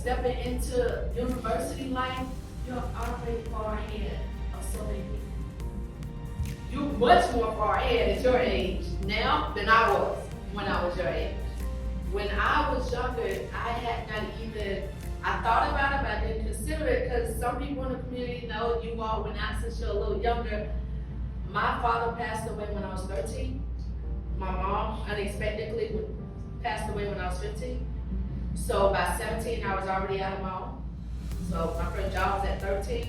stepping into university life, you're already far ahead of so many people. You're much more far ahead at your age now than I was when I was your age. When I was younger, I had not even, I thought about it, but I didn't consider it because some people in the community know you all went out since you're a little younger. My father passed away when I was 13. My mom unexpectedly passed away when I was 15. So by 17, I was already out of my own. So my first job was at 13,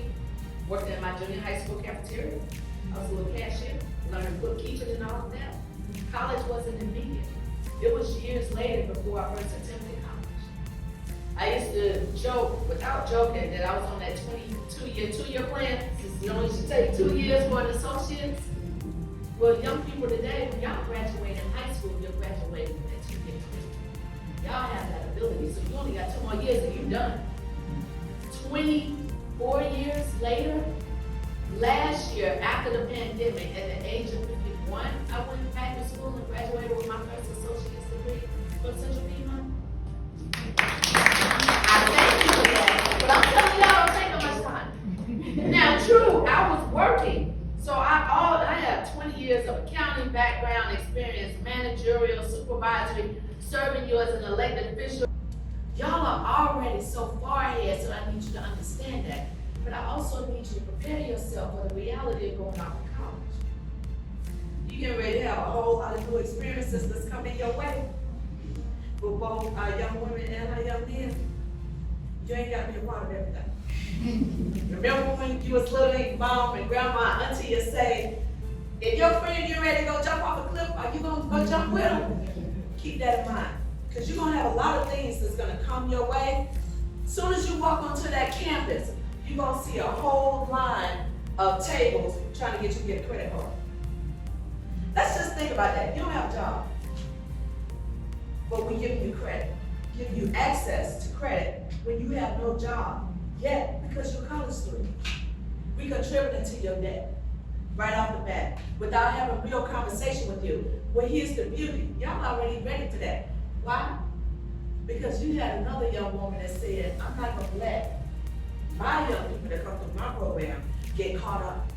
working in my junior high school cafeteria. I was a little cashier, learning bookkeeping and all of that. College wasn't immediate. It was years later before I first attempted college. I used to joke, without joking, that I was on that 2-year plan. You only should take 2 years for an associate's. Well, young people today, when y'all graduate in high school, you're graduating with that 2-year plan. Y'all have that ability, so you only got 2 more years and you're done. 24 years later, last year, after the pandemic, at the age of 51, I went back to school and graduated with my first associate's degree from Central Piedmont. I thank you for that, but I'm telling y'all, don't take that much time. Now, true, I was working, so I have 20 years of accounting background experience, managerial, supervisory, serving you as an elected official. Y'all are already so far ahead, so I need you to understand that. But I also need you to prepare yourself for the reality of going off to college. You get ready to have a whole lot of new experiences that's coming your way. For both our young women and our young men, you ain't got to be a part of everything. Remember when you was little, mom and grandma, auntie would say, if your friend getting ready to go jump off a cliff, are you going to go jump with them? Keep that in mind. Because you're going to have a lot of things that's going to come your way. As soon as you walk onto that campus, you're going to see a whole line of tables trying to get you to get a credit card. Let's just think about that. You don't have a job, but we give you credit, give you access to credit when you have no job yet because you're a college student. We contributing to your debt right off the bat without having a real conversation with you. Well, here's the beauty. Y'all already ready for that. Why? Because you had another young woman that said, I'm not going to let my young people that come through my program get caught up.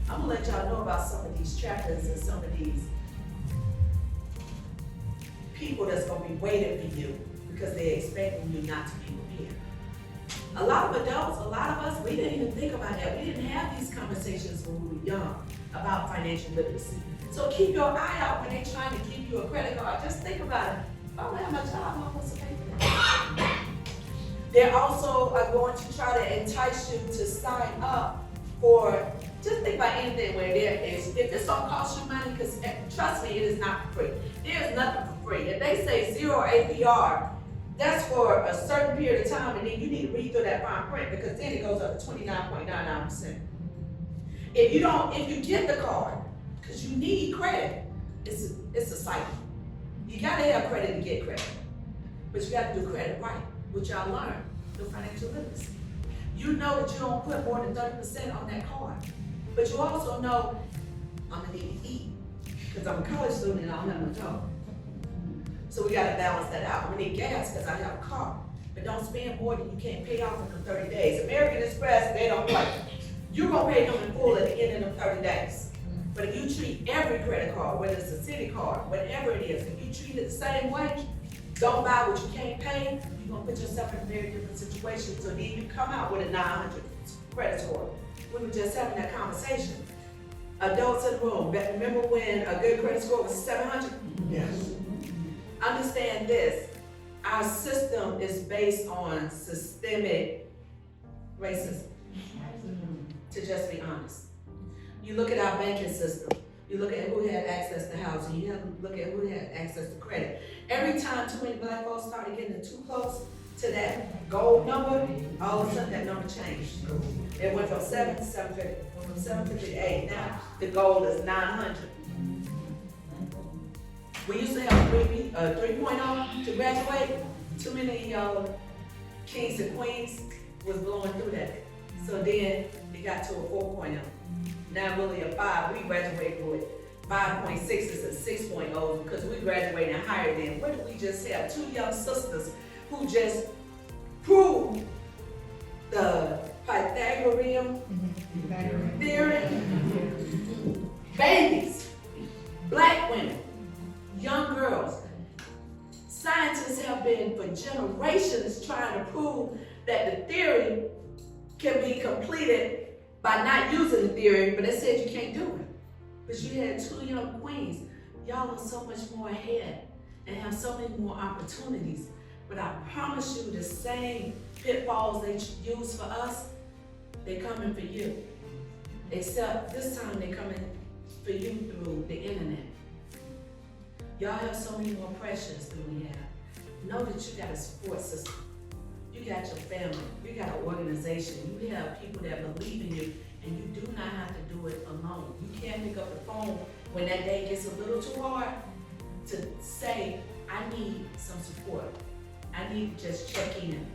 I'm going to let y'all know about some of these trappers and some of these people that's going to be waiting for you because they're expecting you not to be prepared. A lot of adults, a lot of us, we didn't even think about that. We didn't have these conversations when we were young about financial literacy. So keep your eye out when they're trying to give you a credit card. Just think about it. If I don't have my job, I'm supposed to pay for that. They also are going to try to entice you to sign up for, just think about anything where there is, if it's going to cost you money, because trust me, it is not for free. There is nothing for free. If they say 0 APR, that's for a certain period of time, and then you need to read through that fine print because then it goes up to 29.99%. If you get the card, because you need credit, it's a cycle. You gotta have credit to get credit, but you gotta do credit right, which y'all learn through financial literacy. You know that you don't put more than 30% on that card, but you also know I'm gonna need to eat because I'm a college student and I don't have no job. So we gotta balance that out. I'm gonna need gas because I have a car, but don't spend more than you can't pay off in 30 days. American Express, they don't play. You're gonna pay them in full at the end of the 30 days. But if you treat every credit card, whether it's a city card, whatever it is, if you treat it the same way, don't buy what you can't pay, you're gonna put yourself in a very different situation. So then you come out with a 900 credit score. We were just having that conversation. Adults in the room, remember when a good credit score was 700? Yes. Understand this, our system is based on systemic racism, to just be honest. You look at our banking system, you look at who had access to housing, you look at who had access to credit. Every time too many black folks started getting too close to that gold number, all of a sudden that number changed. It went from 7 to 750, went from 750 to 8. Now the goal is 900. We used to have 3.0 to graduate. Too many kings and queens was blowing through that. So then it got to a 4.0. Now really a 5. We graduated with 5.6s and 6.0s because we graduated higher than. What did we just have? 2 young sisters who just prove the Pythagorean theory. Babies, black women, young girls. Scientists have been for generations trying to prove that the theory can be completed by not using the theory, but they said you can't do it. But you had 2 young queens. Y'all are so much more ahead and have so many more opportunities. But I promise you, the same pitfalls they use for us, they're coming for you. Except this time they're coming for you through the internet. Y'all have so many more pressures than we have. Know that you got a support system. You got your family. You got an organization. You have people that believe in you, and you do not have to do it alone. You can't pick up the phone when that day gets a little too hard to say, I need some support. I need to just check in.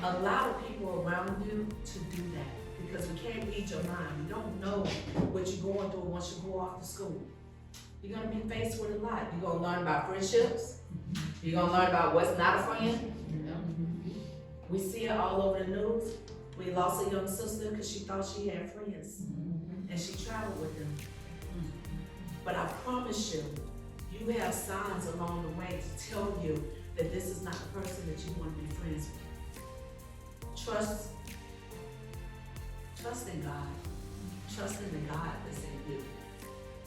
Allow people around you to do that, because we can't read your mind. You don't know what you're going through once you go off to school. You're gonna be faced with a lot. You're gonna learn about friendships. You're gonna learn about what's not a friend. We see it all over the news. We lost a young sister because she thought she had friends, and she traveled with them. But I promise you, you have signs along the way to tell you that this is not the person that you want to be friends with. Trust in God. Trust in the God that's in you.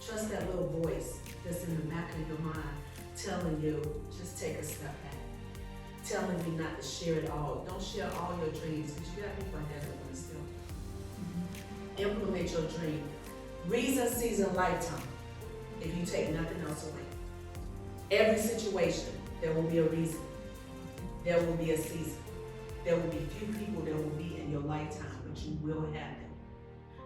Trust that little voice that's in the back of your mind telling you, just take a step back. Telling you not to share it all. Don't share all your dreams, because you got people like that that want to steal. Implement your dream. Reason, season, lifetime. If you take nothing else away. Every situation, there will be a reason. There will be a season. There will be few people that will be in your lifetime, but you will have them.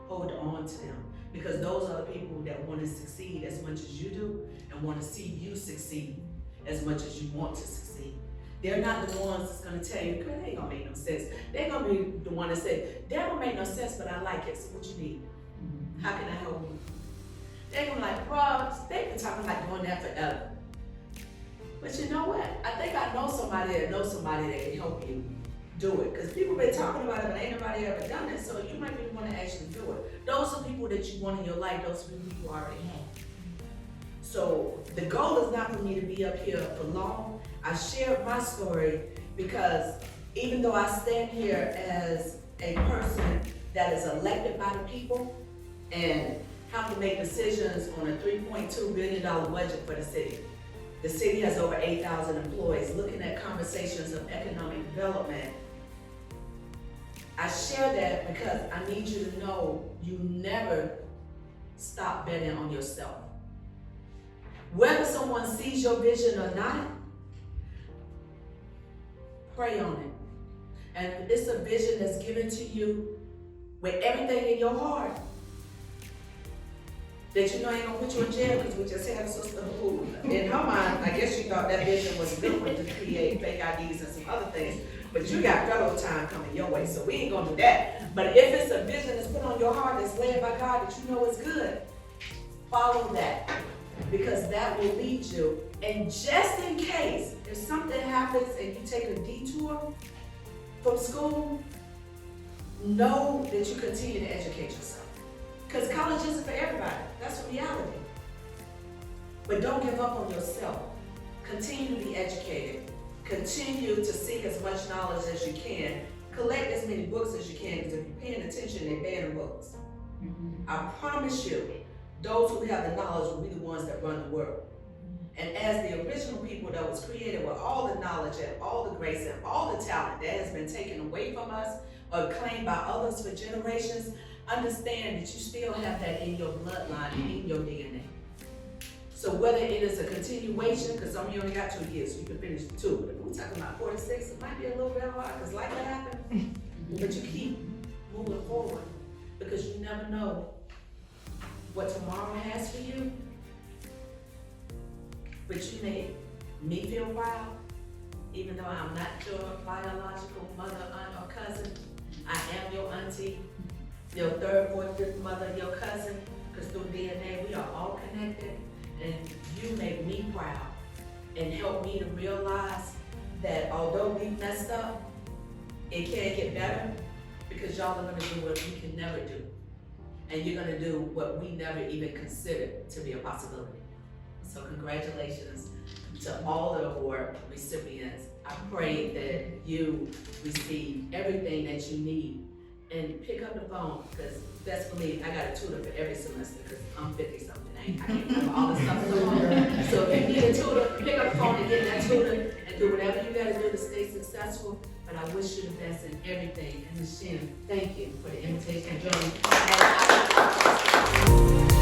Hold on to them, because those are the people that want to succeed as much as you do, and want to see you succeed as much as you want to succeed. They're not the ones that's going to tell you, girl, that ain't going to make no sense. They're going to be the one that say, that don't make no sense, but I like it, so what you need? How can I help you? They're going to be like, bro, they've been talking about doing that forever. But you know what? I think I know somebody that knows somebody that can help you do it. Because people been talking about it, but ain't nobody ever done it, so you might be the one to actually do it. Those are people that you want in your life, those are people you already have. So the goal is not for me to be up here for long. I shared my story because even though I stand here as a person that is elected by the people and have to make decisions on a $3.2 billion budget for the city. The city has over 8,000 employees. Looking at conversations of economic development, I share that because I need you to know you never stop betting on yourself. Whether someone sees your vision or not, pray on it. And it's a vision that's given to you with everything in your heart that you know ain't gonna put you in jail, because we just had a sister who, in her mind, I guess she thought that vision was good to create fake IDs and some other things, but you got federal time coming your way, so we ain't gonna do that. But if it's a vision that's put on your heart, that's led by God, that you know is good, follow that, because that will lead you. And just in case, if something happens and you take a detour from school, know that you continue to educate yourself. Because college isn't for everybody. That's a reality. But don't give up on yourself. Continue to be educated. Continue to seek as much knowledge as you can. Collect as many books as you can, because if you're paying attention, they're banning books. I promise you, those who have the knowledge will be the ones that run the world. And as the original people that was created with all the knowledge and all the grace and all the talent that has been taken away from us or claimed by others for generations, understand that you still have that in your bloodline, in your DNA. So whether it is a continuation, because some of you only got 2 years, so you can finish the 2. But if we're talking about 4 to 6, it might be a little bit hard, because life will happen. But you keep moving forward, because you never know what tomorrow has for you. But you made me feel proud, even though I'm not your biological mother, aunt, or cousin. I am your auntie, your 3rd, 4th, 5th mother, your cousin, because through DNA we are all connected. And you make me proud and help me to realize that although we messed up, It can't get better because y'all are gonna do what we can never do. And you're gonna do what we never even considered to be a possibility. So congratulations to all the award recipients. I pray that you receive everything that you need. And pick up the phone, because best believe I got a tutor for every semester because I'm 50 something. I can't remember all the stuff on the phone. So if you need a tutor, pick up the phone and get that tutor and do whatever you gotta do to stay successful. But I wish you the best in everything. And Ms. Shin, thank you for the invitation to join me.